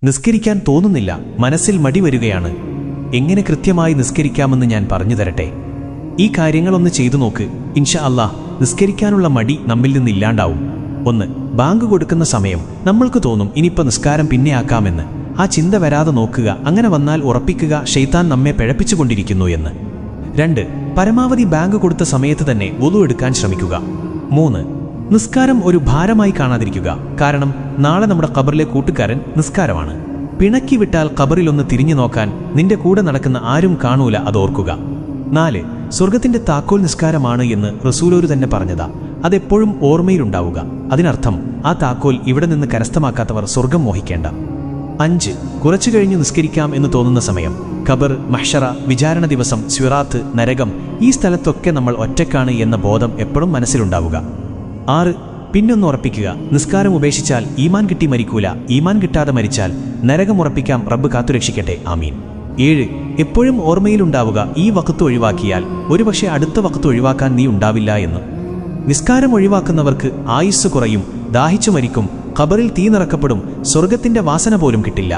നിസ്കരിക്കാൻ തോന്നുന്നില്ല, മനസ്സിൽ മടി വരികയാണ്. എങ്ങനെ കൃത്യമായി നിസ്കരിക്കാമെന്ന് ഞാൻ പറഞ്ഞു തരട്ടെ. ഈ കാര്യങ്ങളൊന്ന് ചെയ്തു നോക്ക്. ഇൻഷാ അല്ലാഹ് നിസ്കരിക്കാനുള്ള മടി നമ്മിൽ നിന്നില്ലാണ്ടാവും. 1. ബാങ്ക് കൊടുക്കുന്ന സമയം നമ്മൾക്ക് തോന്നും ഇനിയിപ്പോൾ നിസ്കാരം പിന്നെ ആക്കാമെന്ന്. ആ ചിന്ത വരാതെ നോക്കുക. അങ്ങനെ വന്നാൽ ഉറപ്പിക്കുക ശൈത്താൻ നമ്മെ പിഴപ്പിച്ചുകൊണ്ടിരിക്കുന്നു എന്ന്. 2. പരമാവധി ബാങ്ക് കൊടുത്ത സമയത്ത് തന്നെ വുളു എടുക്കാൻ ശ്രമിക്കുക. 3. നിസ്കാരം ഒരു ഭാരമായി കാണാതിരിക്കുക. കാരണം നാളെ നമ്മുടെ ഖബറിലെ കൂട്ടുകാരൻ നിസ്കാരമാണ്. പിണക്കി വിട്ടാൽ ഖബറിലൊന്ന് തിരിഞ്ഞു നോക്കാൻ നിന്റെ കൂടെ നടക്കുന്ന ആരും കാണൂല, അതോർക്കുക. 4. സ്വർഗത്തിന്റെ താക്കോൽ നിസ്കാരമാണ് എന്ന് റസൂലോര് തന്നെ പറഞ്ഞതാ. അതെപ്പോഴും ഓർമ്മയിലുണ്ടാവുക. അതിനർത്ഥം ആ താക്കോൽ ഇവിടെ നിന്ന് കരസ്ഥമാക്കാത്തവർ സ്വർഗം മോഹിക്കേണ്ട. 5. കുറച്ചു കഴിഞ്ഞു നിസ്കരിക്കാം എന്ന് തോന്നുന്ന സമയം. ഖബർ, മഹ്ശറ, വിചാരണ ദിവസം, സിറാത്ത്, നരകം, ഈ സ്ഥലത്തൊക്കെ നമ്മൾ ഒറ്റക്കാണ് എന്ന ബോധം എപ്പോഴും മനസ്സിലുണ്ടാവുക. 6. പിന്നൊന്ന് ഉറപ്പിക്കുക, നിസ്കാരം ഉപേക്ഷിച്ചാൽ ഈമാൻ കിട്ടി മരിക്കൂല, ഈമാൻ കിട്ടാതെ മരിച്ചാൽ നരകം ഉറപ്പിക്കാം, റബ്ബ് കാത്തുരക്ഷിക്കട്ടെ, ആമീൻ. 7. എപ്പോഴും ഓർമ്മയിലുണ്ടാവുക, ഈ വഖത്ത് ഒഴിവാക്കിയാൽ ഒരുപക്ഷെ അടുത്ത വഖത്ത് ഒഴിവാക്കാൻ നീ ഉണ്ടാവില്ല എന്ന്. നിസ്കാരം ഒഴിവാക്കുന്നവർക്ക് ആയുസ് കുറയും, ദാഹിച്ചു മരിക്കും, ഖബറിൽ തീ നിറക്കപ്പെടും, സ്വർഗത്തിന്റെ വാസന പോലും കിട്ടില്ല.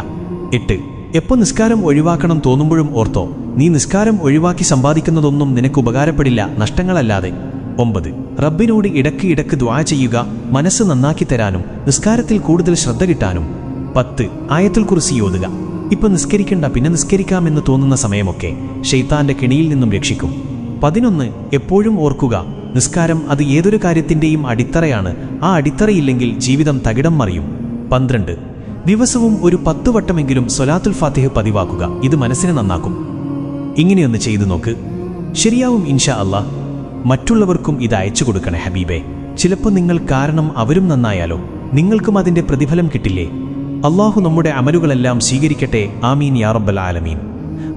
8. എപ്പോൾ നിസ്കാരം ഒഴിവാക്കണം തോന്നുമ്പോഴും ഓർത്തോ, നീ നിസ്കാരം ഒഴിവാക്കി സമ്പാദിക്കുന്നതൊന്നും നിനക്ക് ഉപകാരപ്പെടില്ല, നഷ്ടങ്ങളല്ലാതെ. 9. റബ്ബിനോട് ഇടയ്ക്ക് ദുആ ചെയ്യുക, മനസ്സ് നന്നാക്കി തരാനും നിസ്കാരത്തിൽ കൂടുതൽ ശ്രദ്ധ കിട്ടാനും. 10. ആയത്തുൽ കുർസി ഓതുക. ഇപ്പം നിസ്കരിക്കണ്ട, പിന്നെ നിസ്കരിക്കാമെന്ന് തോന്നുന്ന സമയമൊക്കെ ശൈത്താന്റെ കെണിയിൽ നിന്നും രക്ഷിക്കും. 11. എപ്പോഴും ഓർക്കുക, നിസ്കാരം അത് ഏതൊരു കാര്യത്തിൻ്റെയും അടിത്തറയാണ്. ആ അടിത്തറയില്ലെങ്കിൽ ജീവിതം തകിടം മറിയും. 12. ദിവസവും ഒരു 10 വട്ടമെങ്കിലും സ്വലാത്തുൽ ഫാത്തിഹ പതിവാക്കുക. ഇത് മനസ്സിനെ നന്നാക്കും. ഇങ്ങനെയൊന്ന് ചെയ്തു നോക്ക്, ശരിയാവും ഇൻഷാ അല്ലാഹ്. മറ്റുള്ളവർക്കും ഇത് അയച്ചു കൊടുക്കണേ ഹബീബേ. ചിലപ്പോൾ നിങ്ങൾ കാരണം അവരും നന്നായാലോ, നിങ്ങൾക്കും അതിൻ്റെ പ്രതിഫലം കിട്ടില്ലേ? അള്ളാഹു നമ്മുടെ അമലുകളെല്ലാം സ്വീകരിക്കട്ടെ, ആമീൻ യാ റബ്ബൽ ആലമീൻ.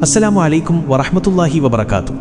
അസ്സലാമു അലൈക്കും വറഹ്മത്തുള്ളാഹി വബറകാതുഹു.